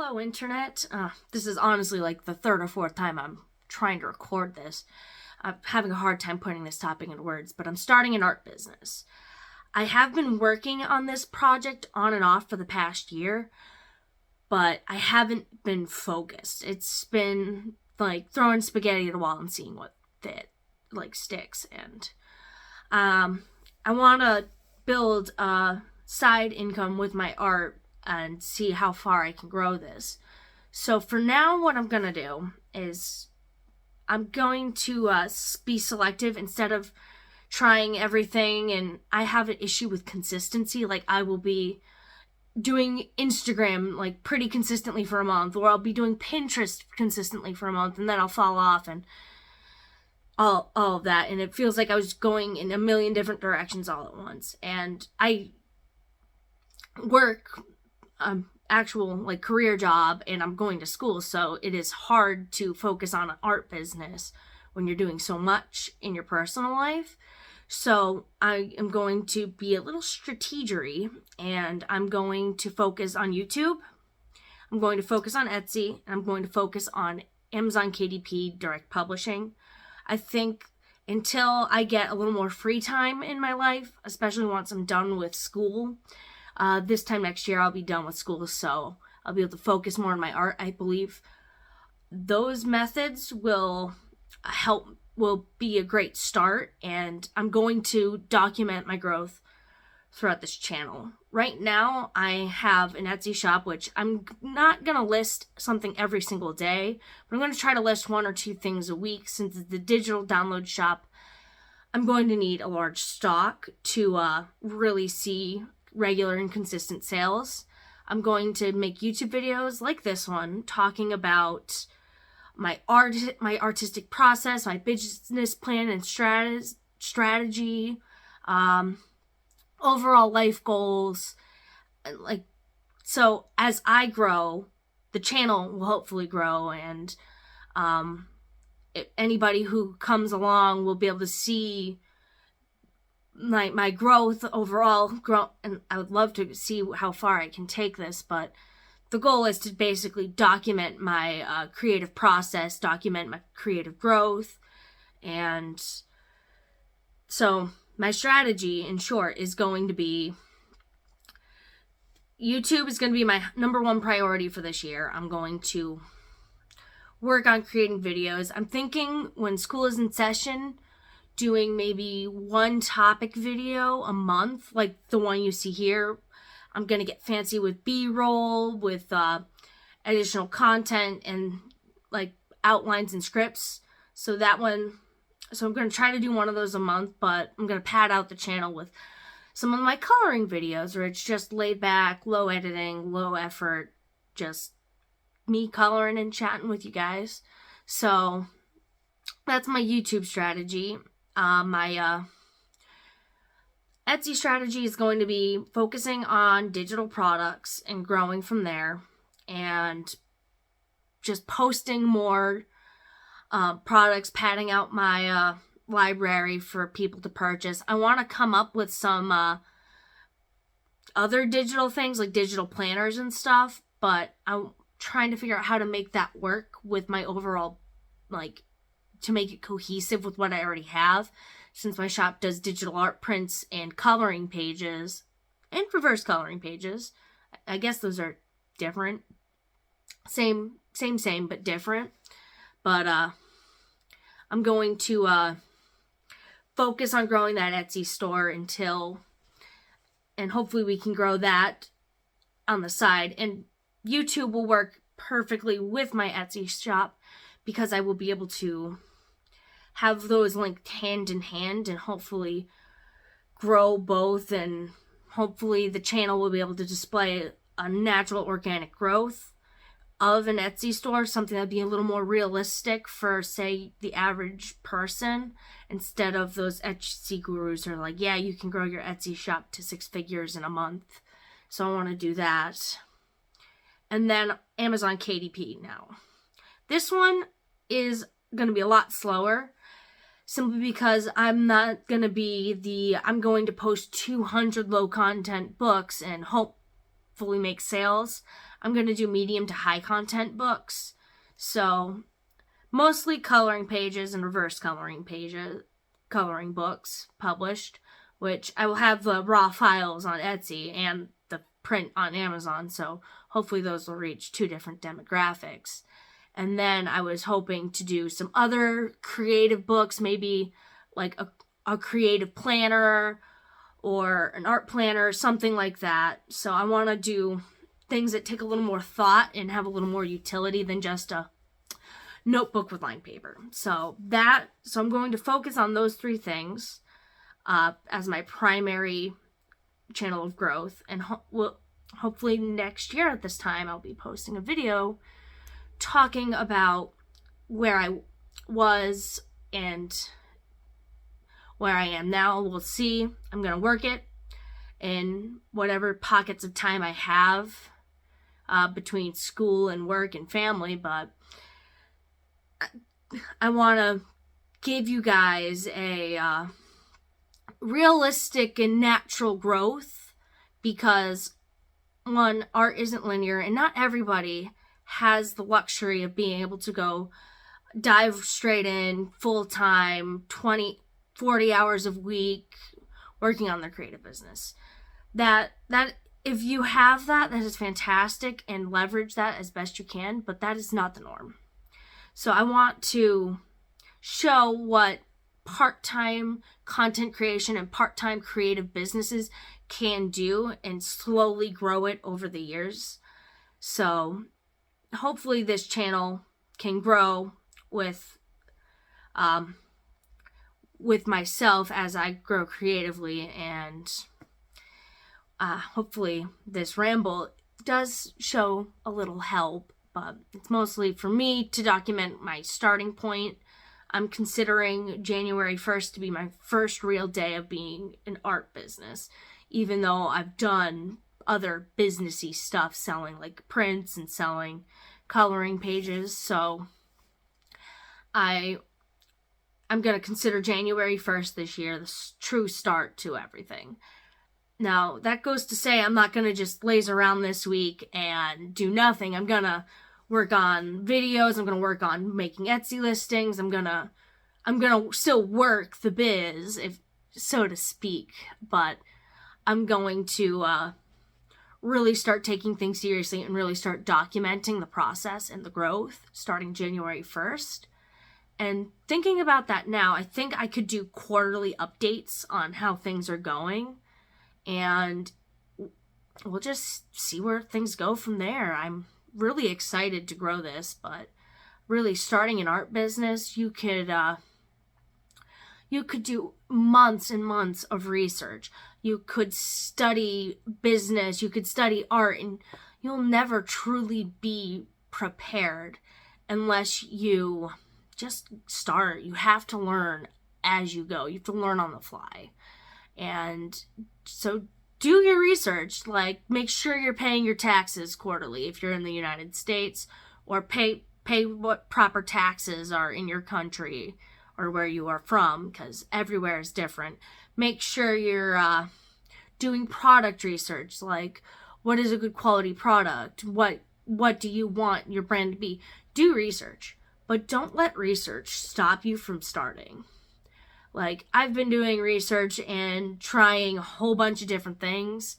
Hello, Internet. This is honestly like the third or fourth time I'm trying to record this. I'm having a hard time putting this topic into words, but I'm starting an art business. I have been working on this project on and off for the past year, but I haven't been focused. It's been like throwing spaghetti at a wall and seeing what sticks. And I want to build a side income with my art and see how far I can grow this. So for now, what I'm going to do is I'm going to be selective instead of trying everything. And I have an issue with consistency. Like, I will be doing Instagram like pretty consistently for a month, or I'll be doing Pinterest consistently for a month, and then I'll fall off and all of that. And it feels like I was going in a million different directions all at once. And I work actual like career job, and I'm going to school, so it is hard to focus on an art business when you're doing so much in your personal life. So I am going to be a little strategery, and I'm going to focus on YouTube. I'm going to focus on Etsy, and I'm going to focus on Amazon KDP direct publishing. I think until I get a little more free time in my life, especially once I'm done with school, this time next year I'll be done with school, so I'll be able to focus more on my art. I believe those methods will be a great start, and I'm going to document my growth throughout this channel. Right now, I have an Etsy shop, which I'm not going to list something every single day, but I'm going to try to list one or two things a week. Since it's the digital download shop, I'm going to need a large stock to really see regular and consistent sales. I'm going to make YouTube videos like this one talking about my artistic process, my business plan and strategy, overall life goals. So as I grow, the channel will hopefully grow, and anybody who comes along will be able to see my growth overall, and I would love to see how far I can take this, but the goal is to basically document my creative process, document my creative growth. And so my strategy, in short, is going to be YouTube is going to be my number one priority for this year. I'm going to work on creating videos. I'm thinking when school is in session, doing maybe one topic video a month, like the one you see here. I'm going to get fancy with B-roll, with additional content and like outlines and scripts. So I'm going to try to do one of those a month, but I'm going to pad out the channel with some of my coloring videos, where it's just laid back, low editing, low effort, just me coloring and chatting with you guys. So that's my YouTube strategy. My Etsy strategy is going to be focusing on digital products and growing from there, and just posting more products, padding out my library for people to purchase. I want to come up with some other digital things like digital planners and stuff, but I'm trying to figure out how to make that work with my overall, to make it cohesive with what I already have, since my shop does digital art prints and coloring pages and reverse coloring pages. I guess those are different. Same, but different. But I'm going to focus on growing that Etsy store and hopefully we can grow that on the side. And YouTube will work perfectly with my Etsy shop, because I will be able to have those linked hand in hand and hopefully grow both, and hopefully the channel will be able to display a natural organic growth of an Etsy store, something that'd be a little more realistic for, say, the average person, instead of those Etsy gurus who are like, yeah, you can grow your Etsy shop to 6 figures in a month. So I want to do that. And then Amazon KDP now. This one is going to be a lot slower, simply because I'm going to post 200 low content books and hopefully make sales. I'm going to do medium to high content books. So mostly coloring pages and reverse coloring books published, which I will have the raw files on Etsy and the print on Amazon. So hopefully those will reach 2 different demographics. And then I was hoping to do some other creative books, maybe like a creative planner or an art planner, something like that. So I want to do things that take a little more thought and have a little more utility than just a notebook with lined paper. So I'm going to focus on those 3 things as my primary channel of growth. And hopefully next year at this time, I'll be posting a video talking about where I was and where I am now. We'll see. I'm going to work it in whatever pockets of time I have between school and work and family, but I want to give you guys a realistic and natural growth, because one, art isn't linear and not everybody has the luxury of being able to go dive straight in full time, 20-40 hours a week working on their creative business. That if you have that is fantastic, and leverage that as best you can, but that is not the norm. So I want to show what part-time content creation and part-time creative businesses can do and slowly grow it over the years. So hopefully this channel can grow with myself as I grow creatively, and hopefully this ramble does show a little help, but it's mostly for me to document my starting point. I'm considering January 1st to be my first real day of being an art business, even though I've done other businessy stuff, selling like prints and selling coloring pages. So I'm going to consider January 1st this year the true start to everything. Now, that goes to say I'm not going to just laze around this week and do nothing. I'm going to work on videos. I'm going to work on making Etsy listings. I'm going to still work the biz, if so to speak, but I'm going to really start taking things seriously and really start documenting the process and the growth starting January 1st. And thinking about that now, I think I could do quarterly updates on how things are going, and we'll just see where things go from there. I'm really excited to grow this, but really starting an art business, you could do months and months of research. You could study business, you could study art, and you'll never truly be prepared unless you just start. You have to learn as you go. You have to learn on the fly. And so do your research. Like, make sure you're paying your taxes quarterly if you're in the United States, or pay what proper taxes are in your country or where you are from, because everywhere is different. Make sure you're doing product research, like what is a good quality product? What do you want your brand to be? Do research, but don't let research stop you from starting. Like, I've been doing research and trying a whole bunch of different things,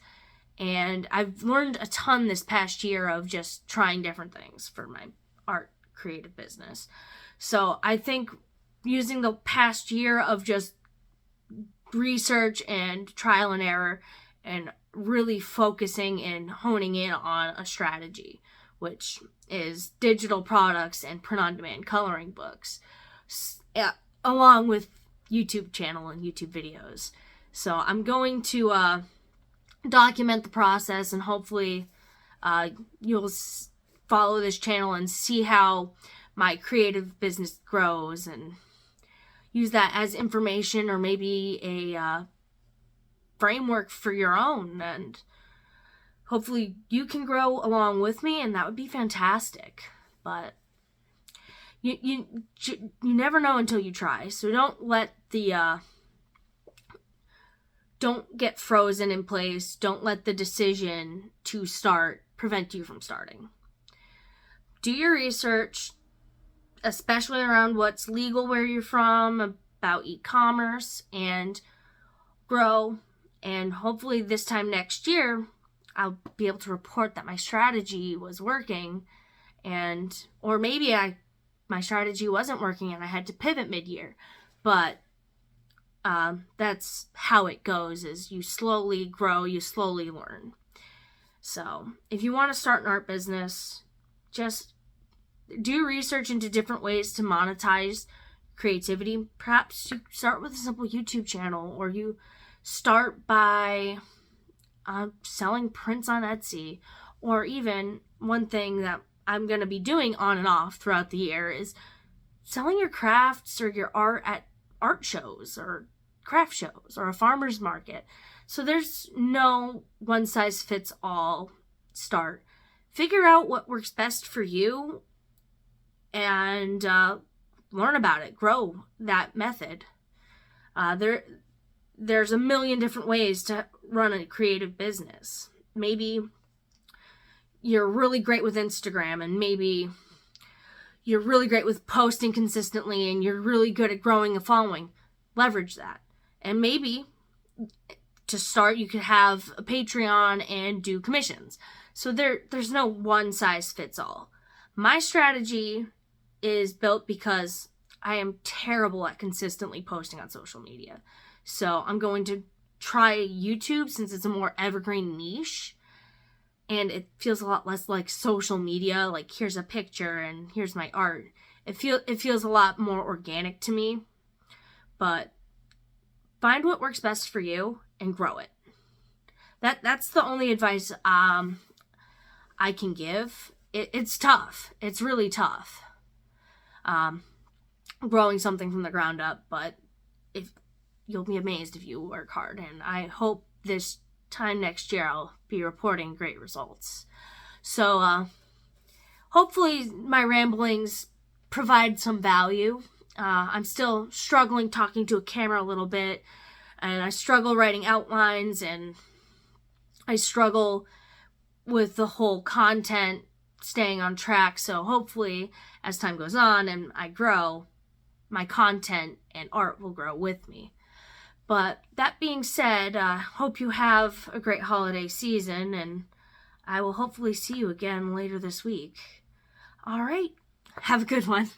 and I've learned a ton this past year of just trying different things for my art creative business. So I think using the past year of just research and trial and error and really focusing and honing in on a strategy, which is digital products and print-on-demand coloring books, along with YouTube channel and YouTube videos. So I'm going to document the process, and hopefully you'll follow this channel and see how my creative business grows, and use that as information or maybe a framework for your own. And hopefully you can grow along with me, and that would be fantastic. But you never know until you try. So don't get frozen in place. Don't let the decision to start prevent you from starting. Do your research, especially around what's legal where you're from, about e-commerce, and grow. And hopefully this time next year, I'll be able to report that my strategy was working, or maybe my strategy wasn't working and I had to pivot mid-year. But that's how it goes, is you slowly grow, you slowly learn. So if you want to start an art business, just do research into different ways to monetize creativity. Perhaps you start with a simple YouTube channel, or you start by selling prints on Etsy, or even one thing that I'm going to be doing on and off throughout the year is selling your crafts or your art at art shows or craft shows or a farmer's market. So there's no one size fits all start. Figure out what works best for you and learn about it. Grow that method. There's a million different ways to run a creative business. Maybe you're really great with Instagram, and maybe you're really great with posting consistently, and you're really good at growing a following. Leverage that. And maybe to start, you could have a Patreon and do commissions. So there's no one size fits all. My strategy is built because I am terrible at consistently posting on social media. So I'm going to try YouTube, since it's a more evergreen niche and it feels a lot less like social media, like here's a picture and here's my art. It feels a lot more organic to me. But find what works best for you and grow it. That's the only advice I can give. It's tough. It's really tough. Growing something from the ground up, but you'll be amazed if you work hard. And I hope this time next year I'll be reporting great results. So hopefully my ramblings provide some value. I'm still struggling talking to a camera a little bit, and I struggle writing outlines, and I struggle with the whole content staying on track. So hopefully as time goes on and I grow, my content and art will grow with me. But that being said, hope you have a great holiday season, and I will hopefully see you again later this week. All right, have a good one.